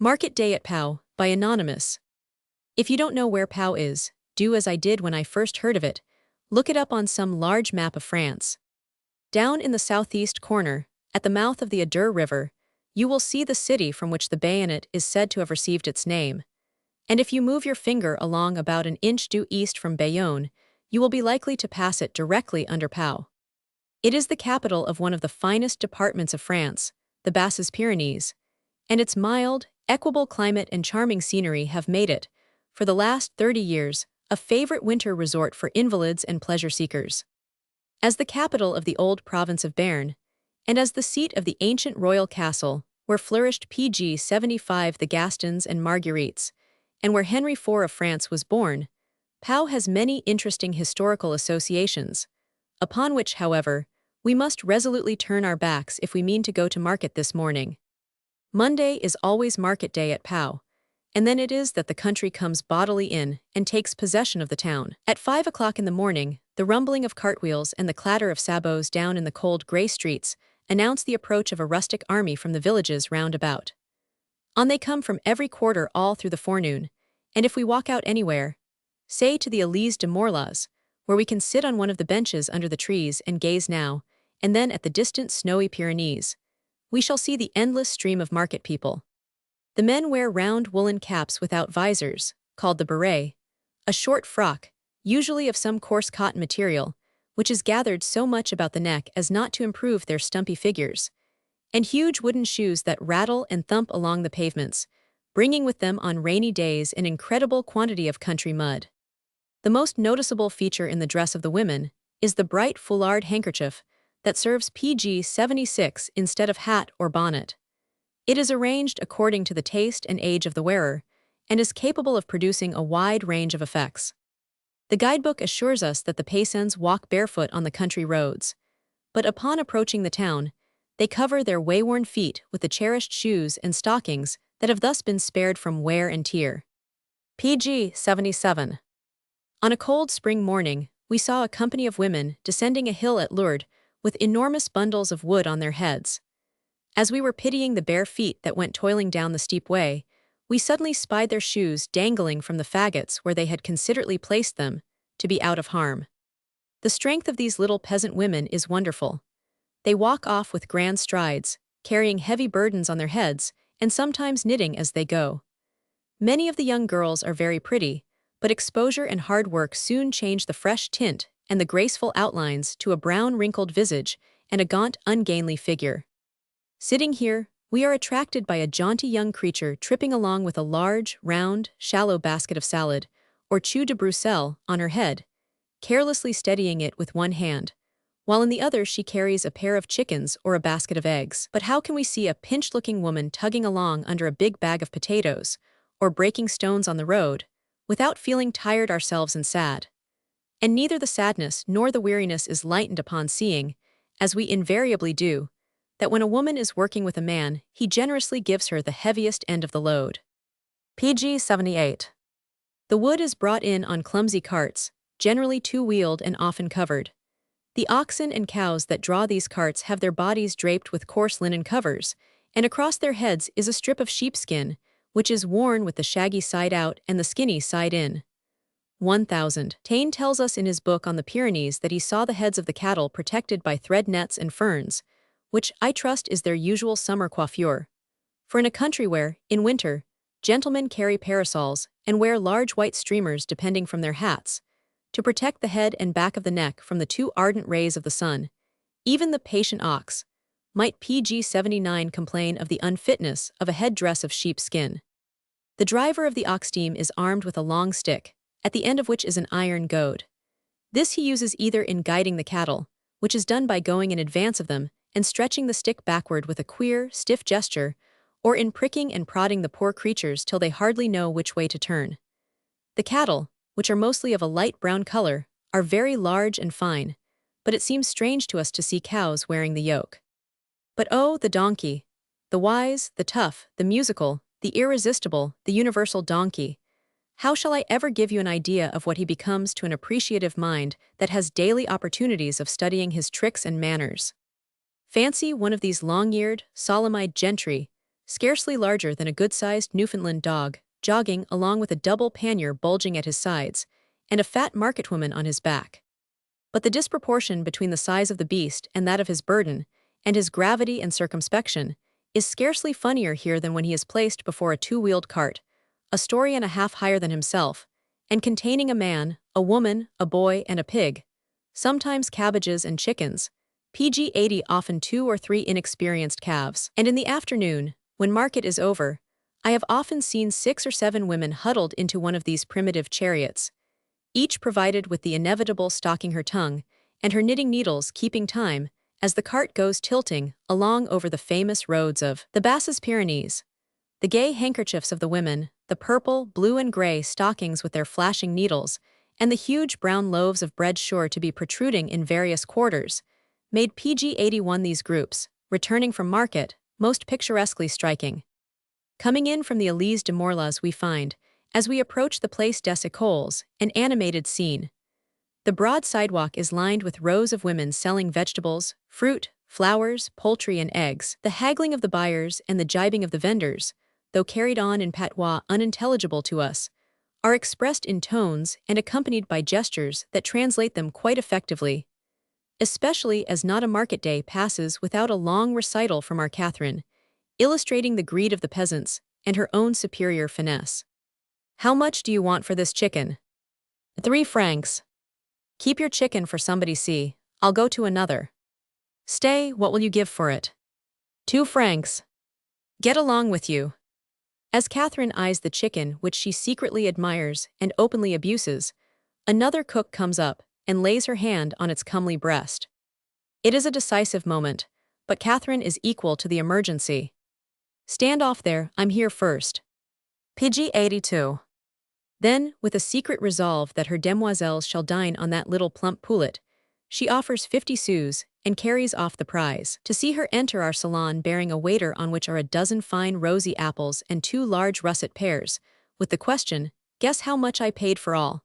Market Day at PAU by Anonymous. If you don't know where PAU is, do as I did when I first heard of it. Look it up on some large map of France. Down in the southeast corner, at the mouth of the Adour River, you will see the city from which the bayonet is said to have received its name. And if you move your finger along about an inch due east from Bayonne, you will be likely to pass it directly under PAU. It is the capital of one of the finest departments of France, the Basses Pyrenees, and its mild, equable climate and charming scenery have made it, for the last 30 years, a favorite winter resort for invalids and pleasure seekers. As the capital of the old province of Béarn, and as the seat of the ancient royal castle, where flourished PG 75 the Gastons and Marguerites, and where Henry IV of France was born, PAU has many interesting historical associations, upon which, however, we must resolutely turn our backs if we mean to go to market this morning. Monday is always market day at PAU, and then it is that the country comes bodily in and takes possession of the town. At 5 o'clock in the morning, the rumbling of cartwheels and the clatter of sabots down in the cold grey streets announce the approach of a rustic army from the villages round about. On they come from every quarter all through the forenoon, and if we walk out anywhere, say to the Élysée de Morlas, where we can sit on one of the benches under the trees and gaze now and then at the distant snowy Pyrenees, we shall see the endless stream of market people. The men wear round woolen caps without visors, called the beret, a short frock, usually of some coarse cotton material, which is gathered so much about the neck as not to improve their stumpy figures, and huge wooden shoes that rattle and thump along the pavements, bringing with them on rainy days an incredible quantity of country mud. The most noticeable feature in the dress of the women is the bright foulard handkerchief that serves PG 76 instead of hat or bonnet. It is arranged according to the taste and age of the wearer, and is capable of producing a wide range of effects. The guidebook assures us that the paysans walk barefoot on the country roads, but upon approaching the town, they cover their way-worn feet with the cherished shoes and stockings that have thus been spared from wear and tear. PG 77. On a cold spring morning, we saw a company of women descending a hill at Lourdes with enormous bundles of wood on their heads. As we were pitying the bare feet that went toiling down the steep way, we suddenly spied their shoes dangling from the faggots where they had considerately placed them, to be out of harm. The strength of these little peasant women is wonderful. They walk off with grand strides, carrying heavy burdens on their heads, and sometimes knitting as they go. Many of the young girls are very pretty, but exposure and hard work soon change the fresh tint and the graceful outlines to a brown wrinkled visage and a gaunt, ungainly figure. Sitting here, we are attracted by a jaunty young creature tripping along with a large, round, shallow basket of salad, or chou de Bruxelles, on her head, carelessly steadying it with one hand, while in the other she carries a pair of chickens or a basket of eggs. But how can we see a pinched-looking woman tugging along under a big bag of potatoes, or breaking stones on the road, without feeling tired ourselves and sad? And neither the sadness nor the weariness is lightened upon seeing, as we invariably do, that when a woman is working with a man, he generously gives her the heaviest end of the load. PG 78. The wood is brought in on clumsy carts, generally two-wheeled and often covered. The oxen and cows that draw these carts have their bodies draped with coarse linen covers, and across their heads is a strip of sheepskin, which is worn with the shaggy side out and the skinny side in. 1000. Taine tells us in his book on the Pyrenees that he saw the heads of the cattle protected by thread nets and ferns, which I trust is their usual summer coiffure. For in a country where, in winter, gentlemen carry parasols and wear large white streamers depending from their hats, to protect the head and back of the neck from the too ardent rays of the sun, even the patient ox might PG 79 complain of the unfitness of a head-dress of sheepskin. The driver of the ox team is armed with a long stick, at the end of which is an iron goad. This he uses either in guiding the cattle, which is done by going in advance of them and stretching the stick backward with a queer, stiff gesture, or in pricking and prodding the poor creatures till they hardly know which way to turn. The cattle, which are mostly of a light brown color, are very large and fine, but it seems strange to us to see cows wearing the yoke. But oh, the donkey! The wise, the tough, the musical, the irresistible, the universal donkey! How shall I ever give you an idea of what he becomes to an appreciative mind that has daily opportunities of studying his tricks and manners? Fancy one of these long-eared, solemn-eyed gentry, scarcely larger than a good-sized Newfoundland dog, jogging along with a double pannier bulging at his sides, and a fat marketwoman on his back. But the disproportion between the size of the beast and that of his burden, and his gravity and circumspection, is scarcely funnier here than when he is placed before a two-wheeled cart, a story and a half higher than himself, and containing a man, a woman, a boy, and a pig, sometimes cabbages and chickens, PG-80 often 2 or 3 inexperienced calves. And in the afternoon, when market is over, I have often seen 6 or 7 women huddled into one of these primitive chariots, each provided with the inevitable stalking her tongue, and her knitting needles keeping time, as the cart goes tilting along over the famous roads of the Basses Pyrenees. The gay handkerchiefs of the women, the purple, blue and gray stockings with their flashing needles, and the huge brown loaves of bread sure to be protruding in various quarters, made PG-81 these groups, returning from market, most picturesquely striking. Coming in from the Élysée de Morlas we find, as we approach the Place des Écoles, an animated scene. The broad sidewalk is lined with rows of women selling vegetables, fruit, flowers, poultry and eggs. The haggling of the buyers and the jibing of the vendors, though carried on in patois unintelligible to us, are expressed in tones and accompanied by gestures that translate them quite effectively, especially as not a market day passes without a long recital from our Catherine, illustrating the greed of the peasants and her own superior finesse. "How much do you want for this chicken?" 3 francs. "Keep your chicken for somebody see, I'll go to another." "Stay, what will you give for it?" 2 francs. "Get along with you." As Catherine eyes the chicken which she secretly admires and openly abuses, another cook comes up and lays her hand on its comely breast. It is a decisive moment, but Catherine is equal to the emergency. "Stand off there, I'm here first." PG-82. Then, with a secret resolve that her demoiselles shall dine on that little plump poulet, she offers 50 sous and carries off the prize. To see her enter our salon bearing a waiter on which are a dozen fine rosy apples and 2 large russet pears, with the question, "Guess how much I paid for all?"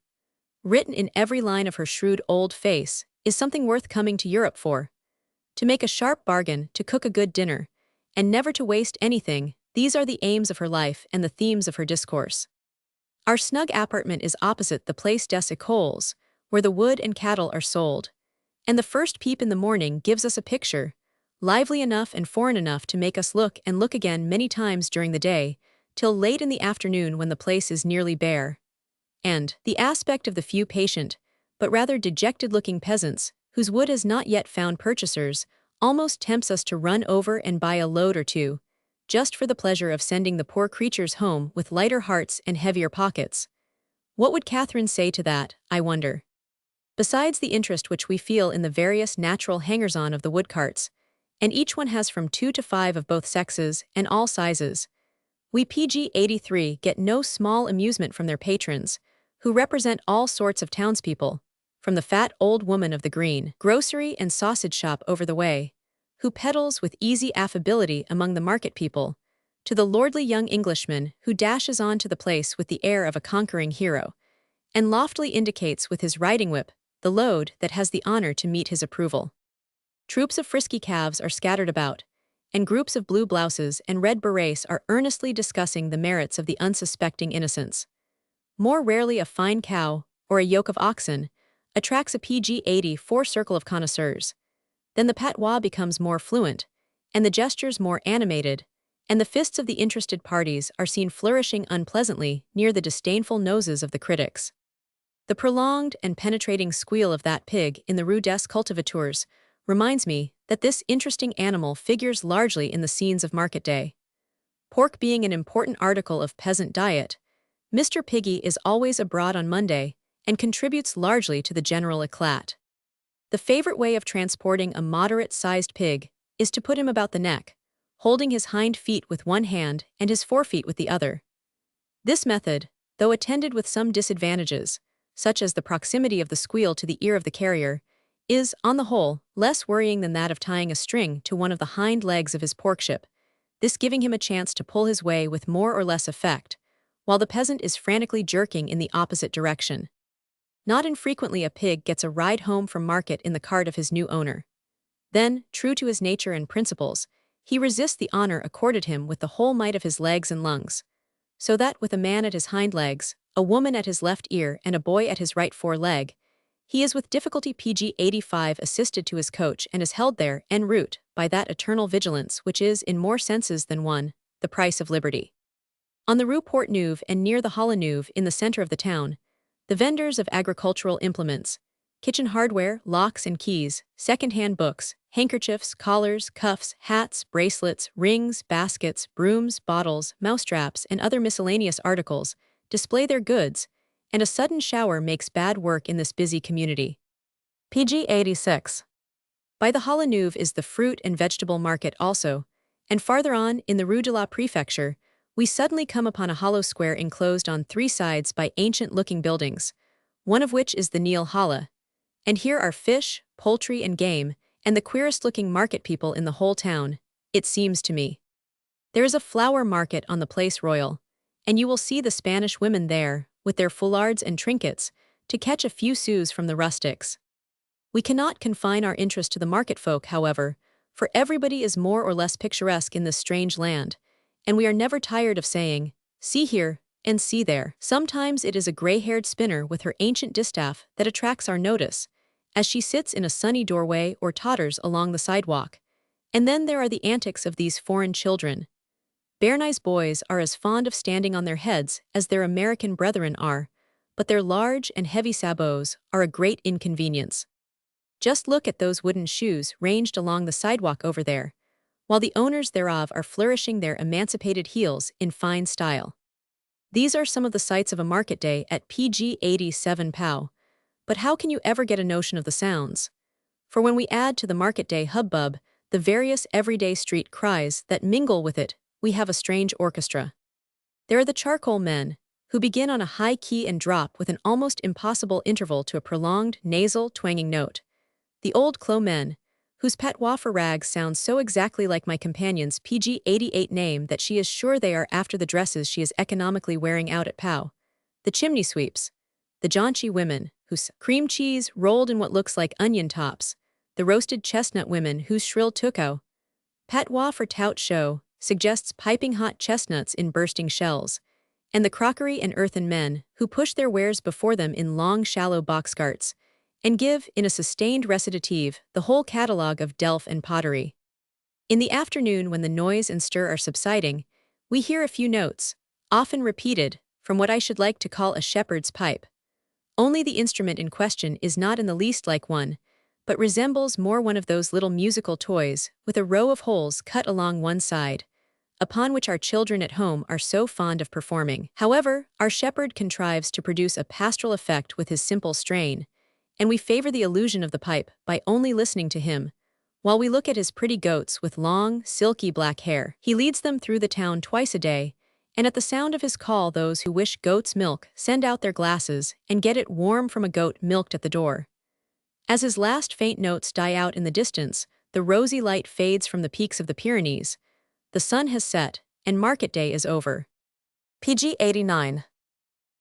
written in every line of her shrewd old face, is something worth coming to Europe for. To make a sharp bargain, to cook a good dinner, and never to waste anything, these are the aims of her life and the themes of her discourse. Our snug apartment is opposite the Place des Écoles, where the wood and cattle are sold, and the first peep in the morning gives us a picture, lively enough and foreign enough to make us look and look again many times during the day, till late in the afternoon when the place is nearly bare. And the aspect of the few patient, but rather dejected-looking peasants, whose wood has not yet found purchasers, almost tempts us to run over and buy a load or two, just for the pleasure of sending the poor creatures home with lighter hearts and heavier pockets. What would Catherine say to that, I wonder? Besides the interest which we feel in the various natural hangers-on of the woodcarts, and each one has from 2 to 5 of both sexes and all sizes, we PG-83 get no small amusement from their patrons, who represent all sorts of townspeople, from the fat old woman of the green grocery and sausage shop over the way, who peddles with easy affability among the market people, to the lordly young Englishman who dashes on to the place with the air of a conquering hero, and loftily indicates with his riding whip the load that has the honor to meet his approval. Troops of frisky calves are scattered about, and groups of blue blouses and red berets are earnestly discussing the merits of the unsuspecting innocents. More rarely a fine cow, or a yoke of oxen, attracts a PG-84 circle of connoisseurs. Then the patois becomes more fluent, and the gestures more animated, and the fists of the interested parties are seen flourishing unpleasantly near the disdainful noses of the critics. The prolonged and penetrating squeal of that pig in the Rue des Cultivateurs reminds me that this interesting animal figures largely in the scenes of market day. Pork being an important article of peasant diet, Mr. Piggy is always abroad on Monday and contributes largely to the general éclat. The favorite way of transporting a moderate-sized pig is to put him about the neck, holding his hind feet with one hand and his forefeet with the other. This method, though attended with some disadvantages, such as the proximity of the squeal to the ear of the carrier, is, on the whole, less worrying than that of tying a string to one of the hind legs of his porkship, this giving him a chance to pull his way with more or less effect, while the peasant is frantically jerking in the opposite direction. Not infrequently a pig gets a ride home from market in the cart of his new owner. Then, true to his nature and principles, He resists the honor accorded him with the whole might of his legs and lungs. So that with a man at his hind legs, a woman at his left ear and a boy at his right foreleg, he is with difficulty PG 85 assisted to his coach and is held there en route by that eternal vigilance which is, in more senses than one, the price of liberty. On the Rue Port Neuve and near the Halle Neuve in the center of the town, the vendors of agricultural implements, kitchen hardware, locks and keys, second-hand books, handkerchiefs, collars, cuffs, hats, bracelets, rings, baskets, brooms, bottles, mousetraps, and other miscellaneous articles display their goods, and a sudden shower makes bad work in this busy community. PG 86. By the Halle Neuve is the fruit and vegetable market also, and farther on, in the Rue de la Préfecture, we suddenly come upon a hollow square enclosed on three sides by ancient-looking buildings, one of which is the Neil Halle, and here are fish, poultry, and game, and the queerest-looking market people in the whole town, it seems to me. There is a flower market on the Place Royal, and you will see the Spanish women there, with their foulards and trinkets, to catch a few sous from the rustics. We cannot confine our interest to the market folk, however, for everybody is more or less picturesque in this strange land, and we are never tired of saying, see here, and see there. Sometimes it is a gray-haired spinner with her ancient distaff that attracts our notice, as she sits in a sunny doorway or totters along the sidewalk. And then there are the antics of these foreign children. Béarnese boys are as fond of standing on their heads as their American brethren are, but their large and heavy sabots are a great inconvenience. Just look at those wooden shoes ranged along the sidewalk over there, while the owners thereof are flourishing their emancipated heels in fine style. These are some of the sights of a market day at PG 87 PAU, but how can you ever get a notion of the sounds? For when we add to the market day hubbub the various everyday street cries that mingle with it, we have a strange orchestra. There are the charcoal men, who begin on a high key and drop with an almost impossible interval to a prolonged, nasal, twanging note. The old clo men, whose patois for rags sounds so exactly like my companion's PG 88 name that she is sure they are after the dresses she is economically wearing out at PAU. The chimney sweeps, the jaunty women, whose cream cheese rolled in what looks like onion tops, the roasted chestnut women whose shrill tucao, patois for tout show, suggests piping hot chestnuts in bursting shells, and the crockery and earthen men who push their wares before them in long shallow box carts, and give, in a sustained recitative, the whole catalogue of delf and pottery. In the afternoon, when the noise and stir are subsiding, we hear a few notes, often repeated, from what I should like to call a shepherd's pipe. Only the instrument in question is not in the least like one, but resembles more one of those little musical toys with a row of holes cut along one side, upon which our children at home are so fond of performing. However, our shepherd contrives to produce a pastoral effect with his simple strain, and we favor the illusion of the pipe by only listening to him, while we look at his pretty goats with long, silky black hair. He leads them through the town twice a day, and at the sound of his call those who wish goat's milk send out their glasses and get it warm from a goat milked at the door. As his last faint notes die out in the distance, the rosy light fades from the peaks of the Pyrenees. The sun has set, and market day is over. PG 89.